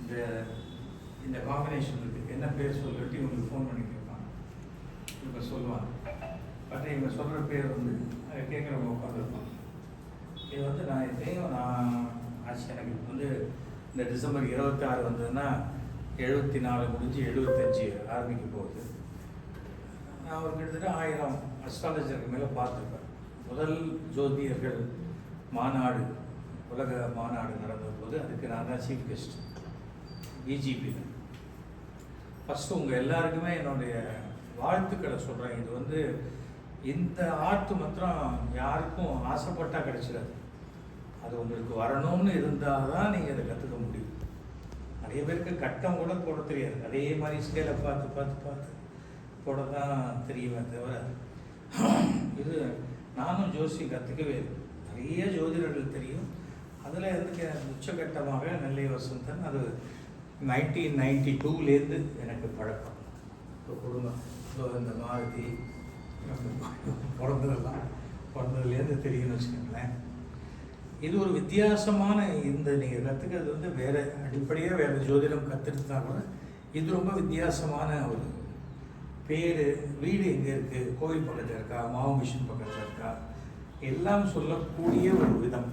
இந்த இந்த காம்பினேஷன் இருக்குது, என்ன பேர் சொல்லிட்டு இவங்களுக்கு ஃபோன் பண்ணி கேட்பாங்க. இவங்க சொல்லுவாங்க, பட் இவங்க சொல்கிற பேர் வந்து கேட்குறவங்க உட்காந்துருப்பாங்க. இது வந்து நான் நான் ஆச்சு எனக்கு வந்து இந்த டிசம்பர் 26 வந்ததுன்னா 74 முடிஞ்சு 75 ஆரம்பிக்க போகுது. நான் ஒரு கிட்டத்தட்ட 1000 அஸ்ட்ராலஜருக்கு மேலே பார்த்துருப்பேன். முதல் ஜோதியர்கள் மாநாடு, உலக மாநாடு நடந்த போது அதுக்கு நான் தான் சீஃப் கெஸ்ட் பிஜிபியில். ஃபஸ்ட்டு உங்கள் எல்லாருக்குமே என்னுடைய வாழ்த்துக்களை சொல்கிறேன். இது வந்து இந்த ஆர்ட் மாத்திரம் யாருக்கும் ஆசைப்பட்டால் கிடைச்சிடாது. அது உங்களுக்கு வரணும்னு இருந்தால் தான் நீங்கள் அதை கற்றுக்க முடியும். நிறைய பேருக்கு கட்டம் கூட போட தெரியாது. அதே மாதிரி ஸ்கேலை பார்த்து பார்த்து பார்த்து போட தான் தெரியுமே தவிர, இது நானும் ஜோசியம் கற்றுக்கவே இல்லை. நிறைய ஜோதிடர்கள் தெரியும். அதில் எனக்கு உச்சகட்டமாக நெல்லை வசந்தன், அது 1992லேருந்து எனக்கு பழக்கம். இப்போ குடும்பம் இந்த மாருதி பிறந்ததுலேருந்து தெரியும்னு வச்சுக்கோங்களேன். இது ஒரு வித்தியாசமான இந்த நீங்கள் கற்றுக்கிறது வந்து வேறு அடிப்படையாக வேறு ஜோதிடம் கற்றுட்டு தான் கூட இது ரொம்ப வித்தியாசமான ஒரு பேர். வீடு எங்கே இருக்குது, கோவில் பக்கத்தில் இருக்கா, மாவு மிஷின் பக்கத்தில் இருக்கா, எல்லாம் சொல்லக்கூடிய ஒரு விதம்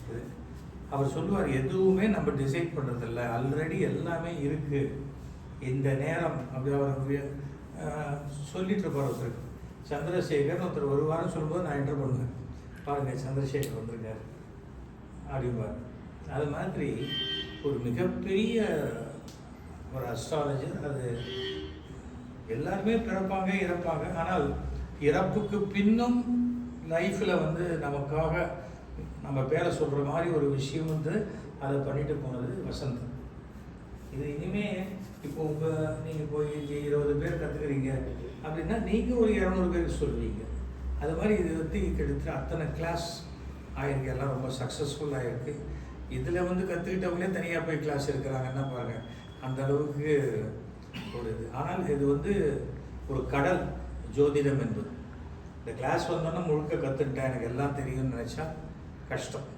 இது. அவர் சொல்லுவார், எதுவுமே நம்ம டிசைட் பண்ணுறதில்ல, ஆல்ரெடி எல்லாமே இருக்குது இந்த நேரம். அப்படி அவர் சொல்லிட்டு இருப்பார். ஒருத்தர் சந்திரசேகர் ஒருத்தர் ஒரு வாரம் சொல்லும்போது நான் என்டர் பண்ணுவேன், பாருங்கள் சந்திரசேகர் வந்திருக்கார் அப்படிம்பார். அது மாதிரி ஒரு மிகப்பெரிய ஒரு அஸ்ட்ராலஜர். அது எல்லாருமே பிறப்பாங்க இறப்பாங்க, ஆனால் இறப்புக்கு பின்னும் லைஃப்பில் வந்து நமக்காக நம்ம பேரை சொல்கிற மாதிரி ஒரு விஷயம் வந்து அதை பண்ணிட்டு போனது வசந்தன். இது இனிமேல் இப்போ நீங்கள் போய் 20 பேர் கற்றுக்குறீங்க அப்படின்னா நீங்கள் ஒரு 200 பேருக்கு சொல்லுவீங்க. அது மாதிரி இது வந்து கிட்டத்தட்ட அத்தனை கிளாஸ் ஆகிருக்கு, எல்லாம் ரொம்ப சக்ஸஸ்ஃபுல் ஆகிருக்கு. இதில் வந்து கற்றுக்கிட்டவங்களே தனியாக போய் கிளாஸ் எடுக்கிறாங்கன்னா பாருங்கள், அந்த அளவுக்கு ஒரு இது. ஆனால் இது வந்து ஒரு கடல் ஜோதிடம் என்பது. இந்த கிளாஸ் வந்தோன்னா முழுக்க கற்றுக்கிட்டேன், எனக்கு எல்லாம் தெரியும்னு நினச்சா கஷ்டம்.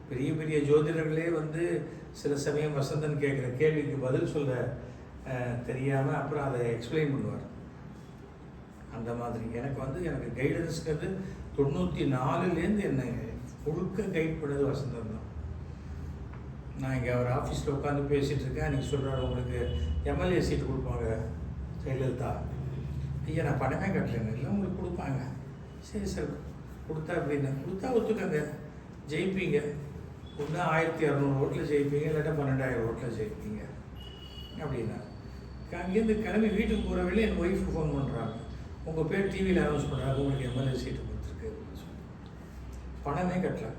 பெரிய பெரிய ஜோதிடர்களே வந்து சில சமயம் வசந்தன் கேட்குற கேள்விக்கு பதில் சொல்ல தெரியாமல் அப்புறம் அதை எக்ஸ்பிளைன் பண்ணுவார். அந்த மாதிரி எனக்கு கைடன்ஸ்ங்கிறது 94லேருந்து என்னை முழுக்க கைட் பண்ணது வசந்தன் தான். நான் இங்கே அவர் ஆஃபீஸில் உட்காந்து பேசிகிட்டு இருக்கேன். அன்றைக்கி சொல்கிறாரு, உங்களுக்கு எம்எல்ஏ சீட்டு கொடுப்பாங்க ஜெயலலிதா. ஐயா நான் பணமே கட்டலைன்னு. இல்லை உங்களுக்கு கொடுப்பாங்க. சரி சார் கொடுத்தா அப்படின்னு கொடுத்தா ஒத்துக்கங்க, ஜெயிப்பீங்க. ஒன்று 1200 ஓட்டில் ஜெயிப்பீங்க, இல்லாட்டா 12,000 ஓட்டில் ஜெயிப்பீங்க அப்படின்னா. அங்கேருந்து கிளம்பி வீட்டுக்கு போகிற வேலையை என் ஒய்ஃபுக்கு ஃபோன் பண்ணுறாங்க, உங்கள் பேர் டிவியில் அனௌன்ஸ் பண்ணுறாங்க, உங்களுக்கு எம்எல்ஏ சீட்டு கொடுத்துருக்கு அப்படின்னு சொல்லி. பணமே கட்டல.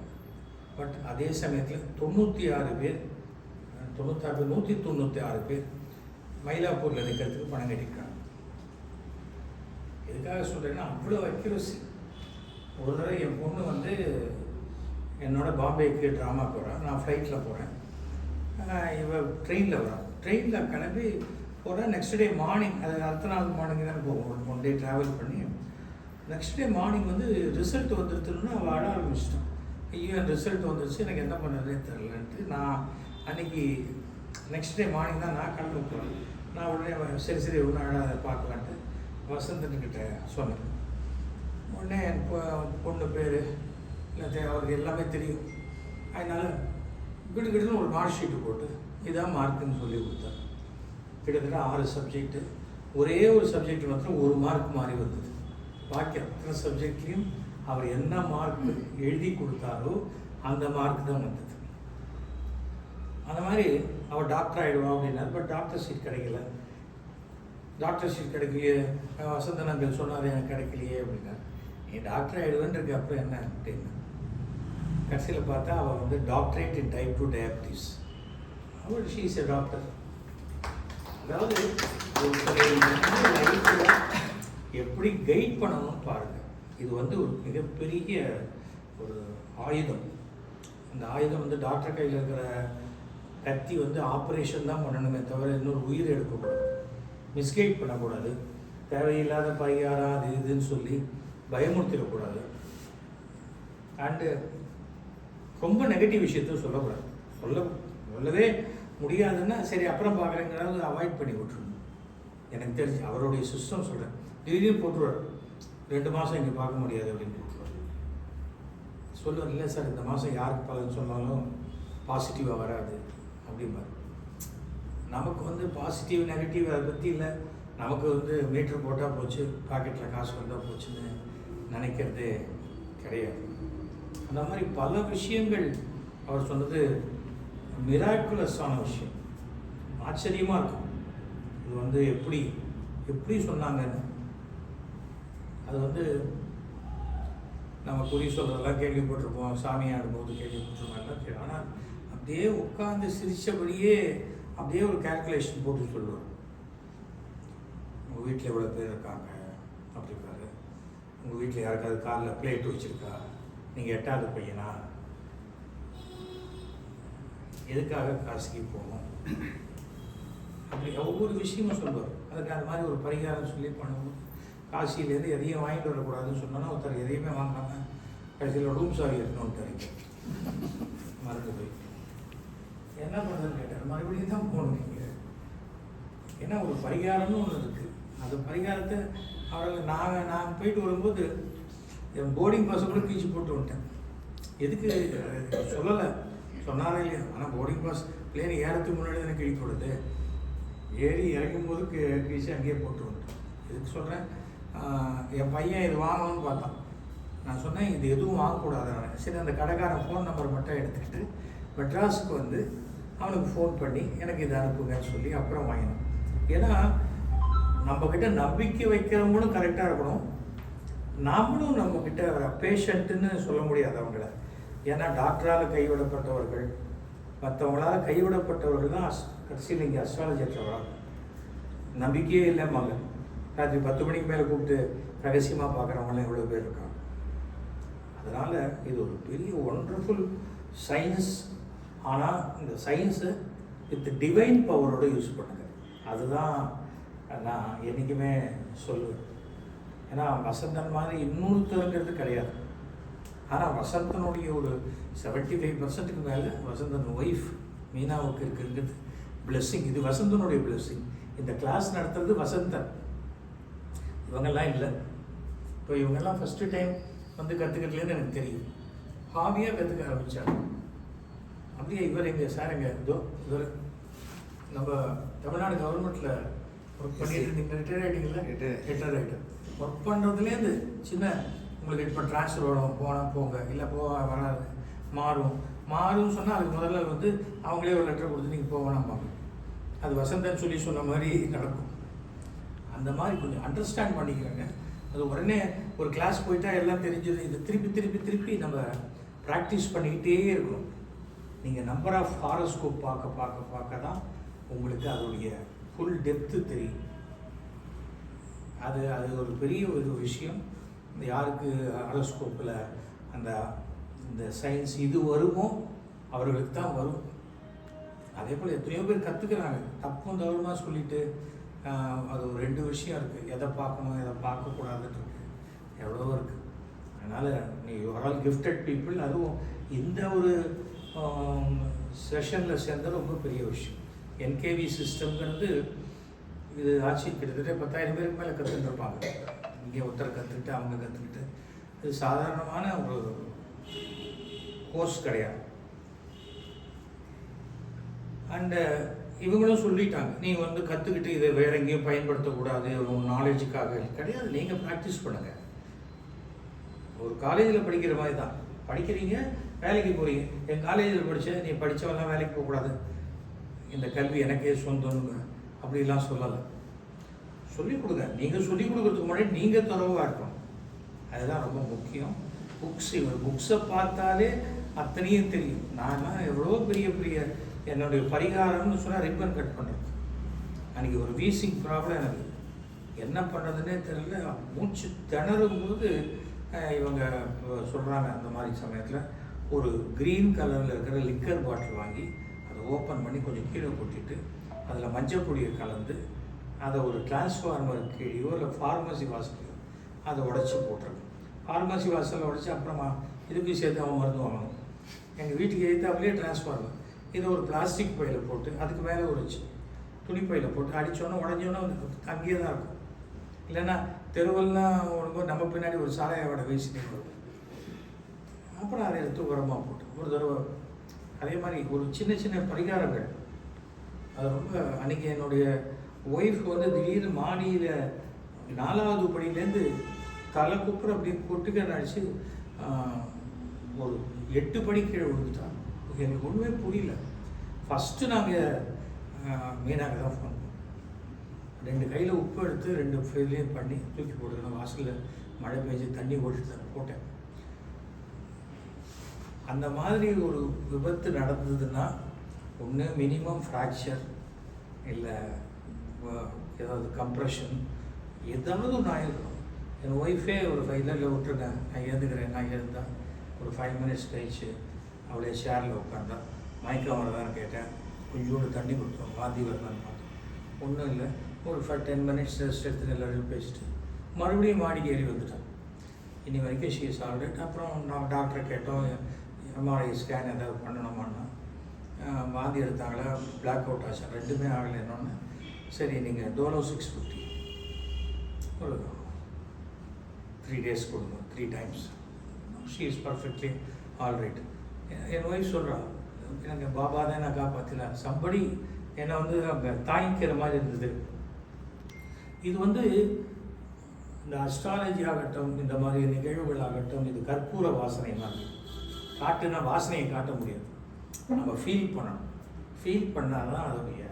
பட் அதே சமயத்தில் 96 பேர் 196 பேர் மயிலாப்பூரில் நிற்கிறதுக்கு பணம் கட்டியிருக்காங்க. எதுக்காக சொல்கிறேன்னா அவ்வளோ அக்யூரசி. ஒரு தடவை என் பொண்ணு வந்து என்னோட பாம்பேக்கு ட்ராமா போகிறேன், நான் ஃப்ளைட்டில் போகிறேன், இவள் ட்ரெயினில் வரான். ட்ரெயினில் கிளம்பி போகிறேன். நெக்ஸ்ட் டே மார்னிங், அது அடுத்த நாள் மார்னிங் தான் போகும், 1 டே ட்ராவல் பண்ணி. நெக்ஸ்ட் டே மார்னிங் வந்து ரிசல்ட் வந்துடுத்துன்னா அவள் அழ ஆரம்பிச்சிட்டான். ஐயோ என் ரிசல்ட் வந்துடுச்சு, எனக்கு என்ன பண்ணுறதே தெரிலன்ட்டு. நான் அன்றைக்கி நெக்ஸ்ட் டே மார்னிங் தான் நான் கிளம்பி போகிறேன். நான் உடனே சரி ஒன்றும் அழாத பார்க்கலான்ட்டு வசந்தன்கிட்ட சொன்னேன். உடனே என் பொண்ணு பேர் இல்லை அவருக்கு எல்லாமே தெரியும். அதனால் கிட்டத்தட்ட ஒரு மார்க் ஷீட்டு போட்டு இதான் மார்க்குன்னு சொல்லி கொடுத்தார். கிட்டத்தட்ட 6 சப்ஜெக்ட்டு, ஒரே ஒரு சப்ஜெக்ட் மாத்திரம் 1 மார்க் மாறி வந்தது. பாக்கி அத்தனை சப்ஜெக்ட்லேயும் அவர் என்ன மார்க் எழுதி கொடுத்தாரோ அந்த மார்க் தான் வந்தது. அந்த மாதிரி அவர் டாக்டர் ஆகிடுவா அப்படின்னாரு. பட் டாக்டர் சீட் கிடைக்கல. டாக்டர் சீட் கிடைக்கலையே, வசந்தன் அங்கிள் சொன்னார் எனக்கு கிடைக்கலையே அப்படின்னா. நீ டாக்டர் ஆகிடுவேன்னு இருக்கு, அப்புறம் என்ன அப்படின்னு. கடைசியில் பார்த்தா அவள் வந்து டாக்டரேட் இன் டைப் 2 டயபிட்டிஸ். அவள் ஷீ இஸ் எ டாக்டர். அதாவது லைஃப்பில் எப்படி கைட் பண்ணணும்னு பாருங்கள். இது வந்து ஒரு மிகப்பெரிய ஒரு ஆயுதம். அந்த ஆயுதம் வந்து டாக்டர் கையில் இருக்கிற கத்தி வந்து ஆப்ரேஷன் தான் பண்ணணுமே தவிர இன்னொரு உயிர் எடுக்கக்கூடாது, மிஸ்கைட் பண்ணக்கூடாது, தேவையில்லாத பரிகாரம் அது இதுன்னு சொல்லி பயமுறுத்திடக்கூடாது. அண்டு ரொம்ப நெகட்டிவ் விஷயத்தையும் சொல்லக்கூடாது. சொல்லவே முடியாதுன்னா சரி அப்புறம் பார்க்குறேங்கிறது அவாய்ட் பண்ணி விட்டுருணும். எனக்கு தெரிஞ்சு அவருடைய சிஸ்டம் சொல்கிறேன். திடீர்னு போட்டுருவார், 2 மாதம் இங்கே பார்க்க முடியாது அப்படின்னு போட்டுருவார். சொல்லுவார், இல்லை சார் இந்த மாதம் யாருக்கு பலன் சொன்னாலும் பாசிட்டிவாக வராது அப்படிம்பார். நமக்கு வந்து பாசிட்டிவ் நெகட்டிவ் அதை பற்றி இல்லை, நமக்கு வந்து மீட்டர் போட்டால் போச்சு, பாக்கெட்டில் காசு வந்தால் போச்சுன்னு நினைக்கிறதே கிடையாது. அந்த மாதிரி பல விஷயங்கள் அவர் சொன்னது மிராக்குலஸான விஷயம். ஆச்சரியமாக இருக்கும். இது வந்து எப்படி சொன்னாங்கன்னு. அது வந்து நம்ம குறி சொல்கிறதெல்லாம் கேள்விப்பட்டிருப்போம், சாமி ஆடும்போது கேள்விப்பட்டிருப்போம். ஆனால் அப்படியே உட்காந்து சிரித்தபடியே அப்படியே ஒரு கேல்குலேஷன் போட்டு சொல்லுவார். உங்கள் வீட்டில் எவ்வளோ பேர் இருக்காங்க அப்படிப்பாரு. உங்கள் வீட்டில் யாருக்காவது காலில் பிளேட் வச்சுருக்கா, நீங்கள் 8வது பையனா, எதுக்காக காசுக்கு போகணும், அப்படி ஒவ்வொரு விஷயமும் சொல்லுவார். அதுக்கு அந்த மாதிரி ஒரு பரிகாரம் சொல்லி பண்ணுவோம். காசியிலேருந்து எதையும் வாங்கிட்டு வரக்கூடாதுன்னு சொன்னோன்னா ஒருத்தர் எதையுமே வாங்கினாமல் கடைசியில் ரூம் சாவி எடுக்கணுன்ட்டு மறந்து போய் என்ன பண்ணுறதுன்னு கேட்டார். மறுபடியும் தான் போகணும் நீங்கள். ஏன்னா ஒரு பரிகாரம்னு ஒன்று இருக்குது. அந்த பரிகாரத்தை அவர்கள் நான் போயிட்டு வரும்போது என் போர்டிங் பாஸை கூட கீழ்ச்சி போட்டு விட்டேன். எதுக்கு சொல்லலை, சொன்னாரே இல்லையா. ஆனால் போர்டிங் பாஸ் பிளேன் ஏறத்துக்கு முன்னாடி தானே கிழி போடுது. ஏறி இறங்கும் போது கீழ்ச்சி அங்கேயே போட்டு விட்டேன். எதுக்கு சொல்கிறேன், என் பையன் இது வாங்கணும்னு பார்த்தான். நான் சொன்னேன் இது எதுவும் வாங்கக்கூடாது. சரி அந்த கடைக்காரன் ஃபோன் நம்பர் மட்டும் எடுத்துக்கிட்டு மெட்ராஸுக்கு வந்து அவனுக்கு ஃபோன் பண்ணி எனக்கு இதை அனுப்புங்கன்னு சொல்லி அப்புறம் வாங்கினோம். ஏன்னா நம்மக்கிட்ட நம்பிக்கை வைக்கிறவங்களும் கரெக்டாக இருக்கணும், நாமளும் நம்மக்கிட்ட பேஷண்ட்டுன்னு சொல்ல முடியாது அவங்கள. ஏன்னா டாக்டரால் கைவிடப்பட்டவர்கள், மற்றவங்களால் கைவிடப்பட்டவர்கள் தான் கடைசியில் இங்கே அஸ்ட்ராலஜியில் வராங்க. நம்பிக்கையே இல்லைம்பாங்க. ராத்திரி 10 மணிக்கு மேலே கூப்பிட்டு ரகசியமாக பார்க்குறவங்களாம் எவ்வளோ பேர் இருக்காங்க. அதனால் இது ஒரு பெரிய ஒண்டர்ஃபுல் சயின்ஸ். ஆனால் இந்த சயின்ஸை வித் டிவைன் பவரோடு யூஸ் பண்ணுங்க. அதுதான் நான் என்றைக்குமே சொல்லுவேன். ஏன்னா வசந்தன் மாதிரி இன்னொருத்தருங்கிறது கிடையாது. ஆனால் வசந்தனுடைய ஒரு 75% மேலே வசந்தன் ஒய்ஃப் மீனாவுக்கு இருக்குங்கிறது பிளெஸ்ஸிங். இது வசந்தனுடைய பிளெஸ்ஸிங். இந்த கிளாஸ் நடத்துறது வசந்தன், இவங்கெல்லாம் இல்லை. இப்போ இவங்கெல்லாம் ஃபஸ்ட்டு டைம் வந்து கற்றுக்கிறதுலேருந்து எனக்கு தெரியும். ஹாபியாக கற்றுக்க ஆரம்பித்தாங்க. அப்படியே இவர் எங்கள் சார் எங்கள் இவர் நம்ம தமிழ்நாடு கவர்மெண்ட்டில் ஒர்க் பண்ணிட்டு இருந்தீங்க. ரிட்டையர் ஆகிட்டீங்களா? ரிட்டையர் ஆகிட்டேன். ஒர்க் பண்ணுறதுலேருந்து சின்ன உங்களுக்கு இப்போ ட்ரான்ஸ்ஃபர் வரும், போனால் போங்க, இல்லை வராது, மாறும்னு சொன்னால் அதுக்கு முதல்ல வந்து அவங்களே ஒரு லெட்டர் கொடுத்து நீங்கள் போவேனாம்பாங்க. அது வசந்தன் சொல்லி சொன்ன மாதிரி நடக்கும். அந்த மாதிரி கொஞ்சம் அண்டர்ஸ்டாண்ட் பண்ணிக்கிறாங்க. அது உடனே ஒரு கிளாஸ் போயிட்டா எல்லாம் தெரிஞ்சது. இது திருப்பி நம்ம ப்ராக்டிஸ் பண்ணிக்கிட்டே இருக்கணும். நீங்கள் நம்பர் ஆஃப் ஹாரோஸ்கோப் பார்க்க தான் உங்களுக்கு அதோடைய ஃபுல் டெப்த்து தெரியும். அது ஒரு பெரிய ஒரு விஷயம். யாருக்கு ஹாரோஸ்கோப்பில் இந்த சயின்ஸ் இது வருமோ அவர்களுக்கு தான் வரும். அதே போல் எத்தனையோ பேர் கற்றுக்கிறாங்க. தப்பும் தவறுமாக சொல்லிவிட்டு அது ஒரு 2 விஷயம் இருக்குது. எதை பார்க்கணும் எதை பார்க்கக்கூடாதுன்னு இருக்குது, எவ்வளோ இருக்குது. அதனால் நீ ஆல் கிஃப்டட் பீப்புள். அதுவும் இந்த ஒரு செஷனில் சேர்ந்தது ரொம்ப பெரிய விஷயம். என்கேவி சிஸ்டம்ங்கிறது இது ஆட்சி கிட்டத்தட்ட 10,000 பேருக்கு மேலே கற்றுட்டுருப்பாங்க. இங்கே ஒருத்தர் கற்றுக்கிட்டு அவங்க கற்றுக்கிட்டு இது சாதாரணமான ஒரு கோர்ஸ் கிடையாது. அண்டு இவங்களும் சொல்லிட்டாங்க, நீங்கள் வந்து கற்றுக்கிட்டு இதை வேற எங்கேயும் பயன்படுத்தக்கூடாது, உங்கள் நாலேஜுக்காக கிடையாது. நீங்கள் ப்ராக்டிஸ் பண்ணுங்கள். ஒரு காலேஜில் படிக்கிற மாதிரி தான் படிக்கிறீங்க, வேலைக்கு போகிறீங்க. என் காலேஜில் படித்தேன், நீ படித்தவெல்லாம் வேலைக்கு போகக்கூடாது, இந்த கல்வி எனக்கே சொந்தம்னு அப்படிலாம் சொல்லலை. சொல்லிக் கொடுங்க. நீங்கள் சொல்லிக் கொடுக்குறதுக்கு முன்னாடி நீங்கள் தரவாக இருக்கணும். அதுதான் ரொம்ப முக்கியம். புக்ஸை பார்த்தாலே அத்தனையும் தெரியும். நான்லாம் எவ்வளோ பெரிய என்னுடைய பரிகாரம்னு சொன்னால் ரிப்பன் கட் பண்ணுறது. அன்றைக்கி ஒரு வீசிங் ப்ராப்ளம் எனக்கு, என்ன பண்ணுறதுன்னே தெரியல. மூச்சு திணறும் போது இவங்க சொல்கிறாங்க, அந்த மாதிரி சமயத்தில் ஒரு க்ரீன் கலரில் இருக்கிற லிக்கர் பாட்டில் வாங்கி அதை ஓப்பன் பண்ணி கொஞ்சம் கீழே கொட்டிட்டு அதில் மஞ்சள் பொடியை கலந்து அதை ஒரு டிரான்ஸ்ஃபார்மர் கீழேயோ இல்லை ஃபார்மசி வாசலையோ அதை உடச்சி போட்டுருங்க. ஃபார்மசி வாசலில் உடச்சி அப்புறமா இதுக்கு சேர்த்து அவன் மருந்து வாங்கணும். எங்கள் வீட்டுக்கு எதிர்த்தாப்புலேயே டிரான்ஸ்ஃபார்மர். இதை ஒரு பிளாஸ்டிக் பையில் போட்டு அதுக்கு மேலே ஒரு துணி பையில் போட்டு அடித்தோன்னே உடஞ்சோன்னா அங்கேயே தான் இருக்கும். இல்லைன்னா தெருவெல்லாம் உனக்கு நம்ம பின்னாடி ஒரு சாலையை வடை வீசினே வரும். அப்புறம் அதை எடுத்து உரமாக போட்டு ஒரு தடவை அதே மாதிரி ஒரு சின்ன சின்ன பரிகாரங்கள். அது ரொம்ப அன்றைக்கி என்னுடைய ஒய்ஃப் வந்து திடீர்னு மாடியில் 4வது படியிலேருந்து தலை குப்புற அப்படி கொட்டுக்க அடிச்சு ஒரு 8 படி கீழே விழுந்துட்டாங்க. எனக்கு ஒன்றுமே புரியல. ஃபஸ்ட்டு நாங்கள் மீனாக தான் ஃபோன் பண்ணோம். 2 கையில் உப்பு எடுத்து 2 ஃபைலையும் பண்ணி தூக்கி போட்டுக்கணும். வாசலில் மழை பெஞ்சு தண்ணி ஓடிட்டு போட்டேன். அந்த மாதிரி ஒரு விபத்து நடந்ததுன்னா ஒன்று மினிமம் ஃப்ராக்சர் இல்லை ஏதாவது கம்ப்ரெஷன் ஏதாவது ஒன்று ஆகிருக்கணும். என் ஒய்ஃபே ஒரு 5 இயரில் விட்டுருங்க, நான் எழுந்துக்கிறேன். நான் எழுந்தால் ஒரு 5 மினிட்ஸ் கழிச்சு அவளே ஷேரில் உட்காந்தா மயக்கம் வரதான்னு கேட்டேன். கொஞ்சோண்டு தண்ணி கொடுத்தோம், வாந்தி வரலான்னு பார்த்தோம். ஒன்றும் இல்லை, ஒரு 10 மினிட்ஸ் ரெஸ்ட் எடுத்துட்டு எல்லோரும் பேசிட்டு மறுபடியும் மாடிக்கு ஏறி வந்துட்டேன். இனி வரைக்கும் ஷீ இஸ் ஆல் ரைட். அப்புறம் நான் டாக்டரை கேட்டோம், எம்ஆர்ஐ ஸ்கேன் ஏதாவது பண்ணணுமான்னா வாந்தி எடுத்தாங்களா, பிளாக் அவுட் ஆச்சா, 2மே ஆகலை. என்னொன்று சரி நீங்கள் டோலோ 650 ஒரு 3 days கொடுங்க, 3 times. She is perfectly all right. N wife சொல்கிறான், எனக்கு பாபா தான் நான் காப்பாற்றினா சம்படி என்னை வந்து தாங்கிக்கிற மாதிரி இருந்தது. இது வந்து இந்த அஸ்ட்ராலஜி ஆகட்டும், இந்த மாதிரி நிகழ்வுகள் ஆகட்டும், இது கற்பூர வாசனை மாதிரி. காட்டுனா வாசனையை காட்ட முடியாது, நம்ம ஃபீல் பண்ணணும். ஃபீல் பண்ணால் தான் அதோடைய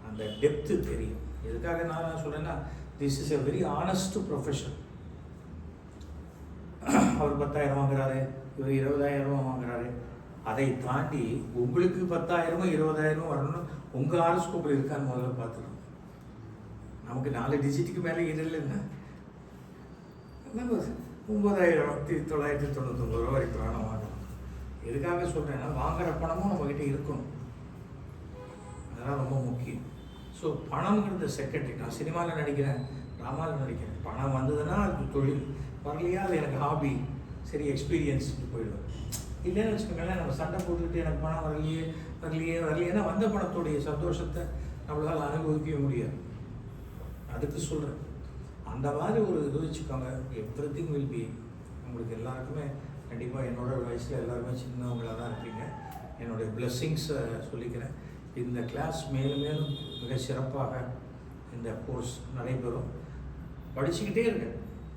அந்த டெப்த்து தெரியும். எதுக்காக நான் சொல்கிறேன்னா, this is a very honest profession. அவர் 10,000 வாங்குறாரு, இவர் 20,000 வாங்குறாரு. அதை தாண்டி உங்களுக்கு 10,000 20,000 வரணும், உங்கள் ஹாரோஸ்கோப்பில் இருக்கான்னு முதல்ல பார்த்துக்கணும். நமக்கு 4 டிஜிட்டுக்கு மேலே இல்லைன்னா 9,999 ரூபா வரைக்கும் பணம் வாங்கணும். எதுக்காக சொல்கிறேன்னா, வாங்குகிற பணமும் நம்மக்கிட்ட இருக்கணும். அதெல்லாம் ரொம்ப முக்கியம். ஸோ பணம்ங்கிறது செகண்டரி. நான் சினிமாவில் நடிக்கிறேன், ட்ராமாவில் நடிக்கிறேன். பணம் வந்ததுன்னா அது தொழில், வரலையா அது எனக்கு ஹாபி, சரி எக்ஸ்பீரியன்ஸ்ட்டு போயிடுவேன். இல்லைன்னு வச்சுக்கோங்களேன், நம்ம சண்டை போட்டுக்கிட்டு எனக்கு பணம் வரலையேன்னா வந்த பணத்துடைய சந்தோஷத்தை நம்மளால் அனுபவிக்க முடியாது. அதுக்கு சொல்கிறேன். அந்த மாதிரி ஒரு இது வச்சுக்கோங்க. Everything will be. உங்களுக்கு எல்லாருக்குமே கண்டிப்பாக என்னோட வயசில் எல்லாருமே சின்னவங்களாக தான் இருப்பீங்க. என்னுடைய பிளெஸ்ஸிங்ஸை சொல்லிக்கிறேன். இந்த கிளாஸ் மேலும் மேலும் மிக சிறப்பாக இந்த கோர்ஸ் நடைபெறும். படிச்சுக்கிட்டே இருங்க.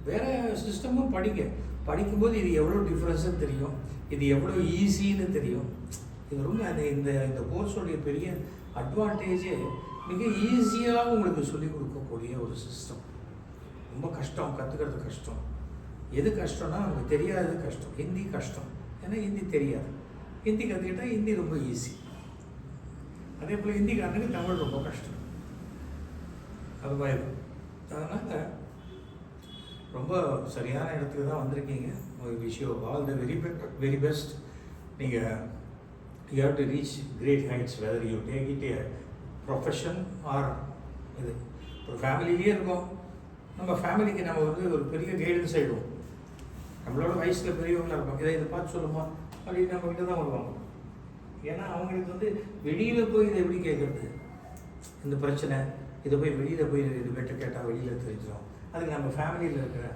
வேறு சிஸ்டமும் படிக்கும்போது இது எவ்வளோ டிஃப்ரென்ஸுன்னு தெரியும், இது எவ்வளோ ஈஸின்னு தெரியும். இது ரொம்ப இந்த கோர்ஸோடைய பெரிய அட்வான்டேஜே மிக ஈஸியாக உங்களுக்கு சொல்லிக் கொடுக்கக்கூடிய ஒரு சிஸ்டம். ரொம்ப கஷ்டம், கற்றுக்கிறது கஷ்டம். எது கஷ்டம்னா நமக்கு தெரியாதது கஷ்டம். ஹிந்தி கஷ்டம், ஏன்னா ஹிந்தி தெரியாது. ஹிந்தி கற்றுக்கிட்டால் ஹிந்தி ரொம்ப ஈஸி. அதே போல் ஹிந்திக்காரனுக்கு தமிழ் ரொம்ப கஷ்டம். அது மாதிரி அதனால் ரொம்ப சரியான இடத்துக்கு தான் வந்திருக்கீங்க. Wish you all the very best. நீங்கள் you have to reach great heights, whether you take it a profession or இது. ஒரு ஃபேமிலியிலே இருக்கோம். நம்ம ஃபேமிலிக்கு நம்ம வந்து ஒரு பெரிய கைடன்ஸ் ஆகிடுவோம். நம்மளோட வயசில் பெரியவங்களாக இருப்பாங்க. இதை பார்த்து சொல்லுமா அப்படின்னு நம்மகிட்ட தான் வருவாங்க. ஏன்னா அவங்களுக்கு வந்து வெளியில் போய் இதை எப்படி கேட்குறது, இந்த பிரச்சனை இதை போய் வெளியில் போய் இது பெற்று கேட்டால் வெளியில் தெரிஞ்சிடும். அதுக்கு நம்ம ஃபேமிலியில் இருக்கிற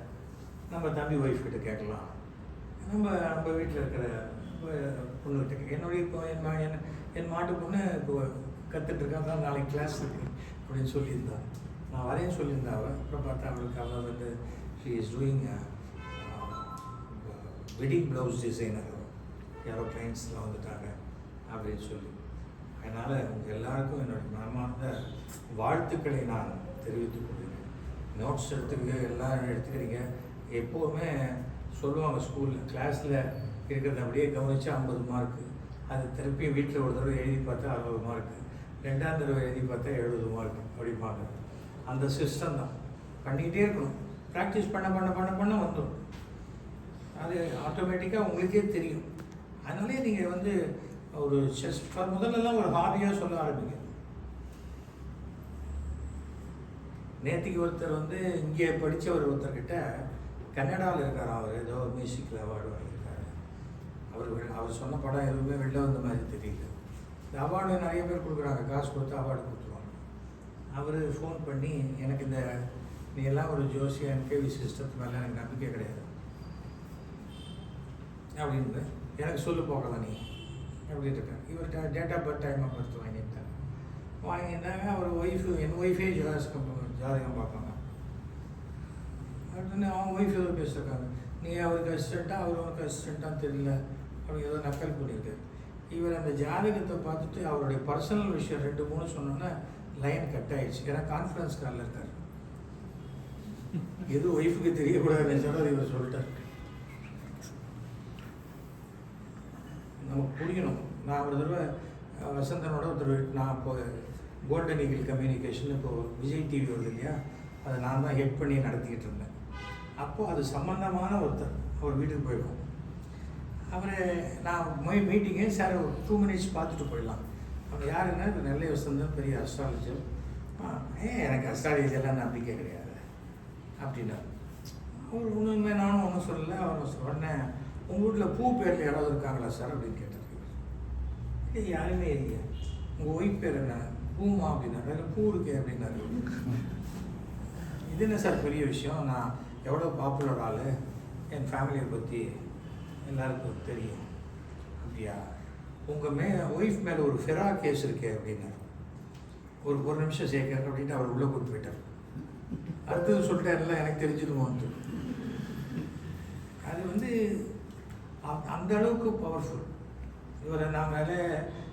நம்ம தம்பி ஒய்ஃப் கிட்ட கேட்கலாம், நம்ம வீட்டில் இருக்கிற பொண்ணுகிட்ட. என்னுடைய இப்போ என் மாட்டு பொண்ணு இப்போ கற்றுட்ருக்காங்க, தான் நாளைக்கு கிளாஸ் இருக்குது அப்படின்னு சொல்லியிருந்தாங்க. நான் வரையும் சொல்லியிருந்தேன். அப்புறம் பார்த்தா அவள் வந்து she is doing wedding blouse designer. யாரோ கிளைண்ட்ஸ்லாம் வந்துட்டாங்க அப்படின்னு சொல்லி. அதனால் உங்கள் எல்லாருக்கும் என்னுடைய மனமார்ந்த வாழ்த்துக்களை நான் தெரிவித்துக் கொள்கிறேன். நோட்ஸ் எல்லாம் எடுத்துக்கிறீங்க. எப்போவுமே சொல்லுவாங்க ஸ்கூலில் கிளாஸில் இருக்கிறத அப்படியே கவனித்து 50 மார்க்கு. அது திருப்பி வீட்டில் ஒரு தடவை எழுதி பார்த்தா 60 மார்க்கு, 2ஆம் தடவை எழுதி பார்த்தா 70 மார்க்கு அப்படிப்பாங்க. அந்த சிஸ்டம் தான் பண்ணிக்கிட்டே இருக்கணும். ப்ராக்டிஸ் பண்ண வந்துடும். அது ஆட்டோமேட்டிக்காக உங்களுக்கே தெரியும். அதனாலே நீங்கள் வந்து ஒரு செஸ் முதல்லலாம் ஒரு ஹாபியாக சொல்ல ஆரம்பிங்க. நேற்றுக்கு ஒருத்தர் வந்து இங்கே படித்தவர் ஒருத்தர்கிட்ட கன்னடாவில் இருக்கார். அவர் ஏதோ மியூசிக்கில் அவார்டு வாங்கியிருக்காரு. அவர் சொன்ன படம் எதுவுமே வெளில வந்த மாதிரி தெரியல. இந்த அவார்டு நிறைய பேர் கொடுக்குறாங்க, காசு கொடுத்து அவார்டு கொடுத்துருவாங்க. அவர் ஃபோன் பண்ணி, எனக்கு இந்த நீ எல்லாம் ஒரு ஜோசியா என்கேவி சிஸ்டத்து மேலே எனக்கு நம்பிக்கை கிடையாது அப்படின்னு, எனக்கு சொல்லு போகலாம் நீ அப்படின்னு இருக்கார். இவர்கிட்ட date of birth, time of birth வாங்கிட்டாங்க. அவர் ஒய்ஃபு, என் ஒய்ஃபே ஜாதகம் பார்ப்பாங்க. அப்படின்னு அவங்க ஒய்ஃப் ஏதோ பேசியிருக்காங்க, நீ அவருக்கு அசிஸ்டண்ட்டாக அவர் அவருக்கு அசிஸ்டண்ட்டாக தெரியல அப்படி ஏதோ நக்கல் பண்ணியிருக்காரு. இவர் அந்த ஜாதகத்தை பார்த்துட்டு அவருடைய பர்சனல் விஷயம் 2-3 சொன்னோன்னா லைன் கட் ஆகிடுச்சு. ஏன்னா கான்ஃபரன்ஸ் காலில் இருக்கார். எது ஒய்ஃபுக்கு தெரியக்கூடாதுன்னு சொன்னது இவர் சொல்லிட்டார். நமக்கு புரியணும். நான் ஒரு தடவை வசந்தனோட நான் இப்போ கோல்டன் ஈகிள் கம்யூனிகேஷன் இப்போது விஜய் டிவி வருது இல்லையா, அதை நான் தான் ஹெட் பண்ணி நடத்திக்கிட்டு இருந்தேன். அப்போது அது சம்மந்தமான ஒருத்தர் அவர் வீட்டுக்கு போயிருக்கோம். அவரை நான் மீட்டிங்கே சார் ஒரு 2 minutes பார்த்துட்டு போயிடலாம். அவர் யாருன்னா இப்போ நெல்லை வசந்தன், பெரிய அஸ்ட்ராலஜர். எனக்கு அஸ்ட்ராலஜியெல்லாம் நம்பிக்கை கிடையாது அப்படின்னா அவர் ஒன்றுமே, நானும் ஒன்றும் சொல்லலை. அவர் உடனே உங்கள் வீட்டில் பூ பேரில் யாராவது இருக்காங்களா சார் அப்படின்னு கேட்டார். இல்லை யாருமே இல்லையா. உங்கள் ஒய்ஃப் பேர் என்ன? பூமா அப்படின்னா. வேறு பூ இருக்கே அப்படின்னாரு. இது என்ன சார் பெரிய விஷயம், நான் எவ்வளோ பாப்புலர் ஆள், என் ஃபேமிலியை பற்றி எல்லாருக்கும் தெரியும். அப்படியா, உங்கள் ஒய்ஃப் மேலே ஒரு ஃபெரா கேஸ் இருக்கே அப்படின்னாரு. ஒரு நிமிஷம் சேர்க்க அப்படின்ட்டு அவர் உள்ளே கூட்டு போயிட்டார். அடுத்தது சொல்லிட்டாருல, எனக்கு தெரிஞ்சிடுமோன்ட்டு. அது வந்து அந்த அளவுக்கு பவர்ஃபுல். இவரை நாங்கள்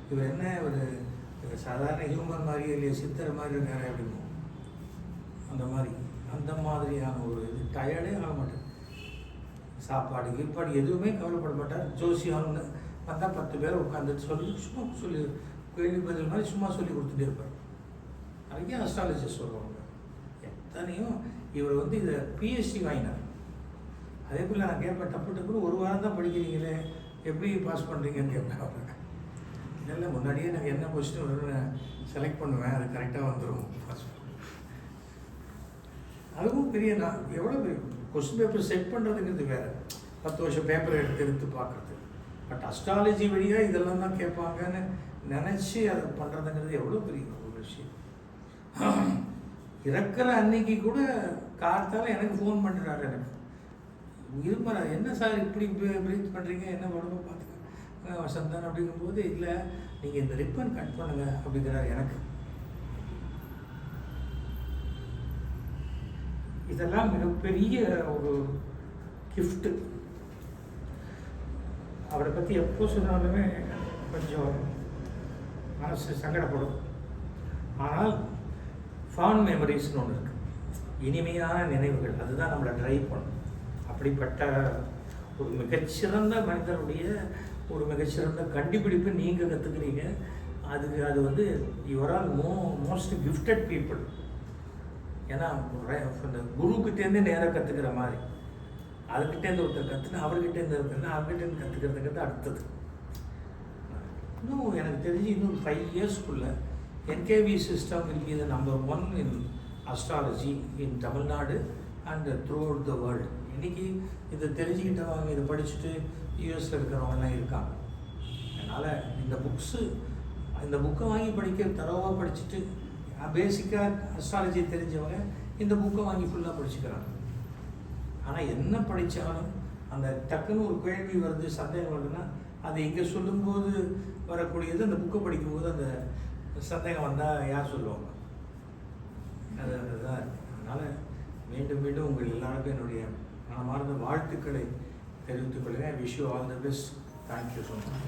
இவர் என்ன ஒரு சாதாரண ஹியூமன் மாதிரியே இல்லையா, சித்தர் மாதிரி இருக்காரு அப்படின்னு அந்த மாதிரியான ஒரு இது. டயர்டே ஆக மாட்டார். சாப்பாடு கீப்பாடு எதுவுமே கவலைப்பட மாட்டார். ஜோசியம்னு வந்தால் 10 பேர் உட்காந்துட்டு சும்மா சொல்லி கேள்வி பதில் மாதிரி சும்மா சொல்லி கொடுத்துட்டே இருப்பார். நிறைய அஸ்ட்ராலஜிஸ்ட் சொல்லுவாங்க. எத்தனையும் இவர் வந்து இதை பிஹெச்டி வாங்கினார். அதே போல் நான் கேட்பேன், டப்புன்னு 1 வாரம் தான் படிக்கிறீங்களே, எப்படி பாஸ் பண்ணுறீங்கன்னு கேட்பேன் அவரை. இல்லை முன்னாடியே நான் என்ன கொஸ்டின் வரும்னு செலக்ட் பண்ணுவேன், அது கரெக்டாக வந்துடும் பாஸ். அதுவும் பெரிய நான் எவ்வளோ பெரிய கொஸ்டின் பேப்பர் செட் பண்ணுறதுங்கிறது வேறு, 10 வருஷம் பேப்பரை எடுத்து பார்க்குறது. பட் அஸ்ட்ராலஜி வழியாக இதெல்லாம் தான் கேட்பாங்கன்னு நினச்சி அதை பண்ணுறதுங்கிறது எவ்வளோ பெரிய ஒரு விஷயம். இறக்குற அன்னைக்கு கூட கார்த்தால் எனக்கு ஃபோன் பண்ணுறாரு. எனக்கு இருப்பார், என்ன சார் இப்படி ப்ரீத் பண்ணுறீங்க, என்ன உடம்பு பார்த்துக்க வசந்தான் அப்படிங்கும்போது, இல்லை நீங்கள் இந்த ரிப்பன் கட் பண்ணுங்க அப்படிங்கிறார். எனக்கு இதெல்லாம் மிகப்பெரிய ஒரு கிஃப்ட்டு. அவரை பற்றி எப்போ சொன்னாலுமே கொஞ்சம் மனசு சங்கடப்படும். ஆனால் ஃபாண்ட் மெமரிஸ்னு ஒன்று இருக்குது, இனிமையான நினைவுகள். அதுதான் நம்மளை ட்ரைவ் பண்ணும். அப்படிப்பட்ட ஒரு மிகச்சிறந்த மனிதனுடைய ஒரு மிகச்சிறந்த கண்டுபிடிப்பு நீங்கள் கற்றுக்குறீங்க. அது வந்து your all most gifted people. ஏன்னா இந்த குருக்கிட்டேருந்து நேராக கற்றுக்கிற மாதிரி, அதுக்கிட்டேருந்து ஒருத்தர் கற்றுனா அவர்கிட்டேருந்து இருக்குன்னா அவர்கிட்டேருந்து கற்றுக்கிறதுங்கிறது அடுத்தது. இன்னும் எனக்கு தெரிஞ்சு இன்னும் 5 இயர்ஸ்க்குள்ளே NKV system will be the number 1 in astrology in Tamil Nadu and throughout the world. இன்றைக்கி இதை தெரிஞ்சுக்கிட்டவங்க, இதை படிச்சுட்டு யூஎஸில் இருக்கிறவங்கலாம் இருக்காங்க. அதனால் இந்த புக்கை வாங்கி தரவாக படிச்சுட்டு பேசிக்காக அஸ்ட்ராலஜி தெரிஞ்சவங்க இந்த புக்கை வாங்கி ஃபுல்லாக படிச்சுக்கிறாங்க. ஆனால் என்ன படித்தாலும் அந்த டக்குன்னு ஒரு கேள்வி வருது, சந்தேகம் வருதுன்னா அது இங்கே சொல்லும்போது வரக்கூடியது அந்த புக்கை படிக்கும்போது அந்த சந்தேகம் வந்தால் யார் சொல்லுவாங்க? அதுதான் இருக்குது. அதனால் மீண்டும் மீண்டும் உங்கள் எல்லாருக்கும் என்னுடைய மனமார்ந்த வாழ்த்துக்களை தெரிவித்துக் கொள்கிறேன். Wish you all the best. Thank you so much.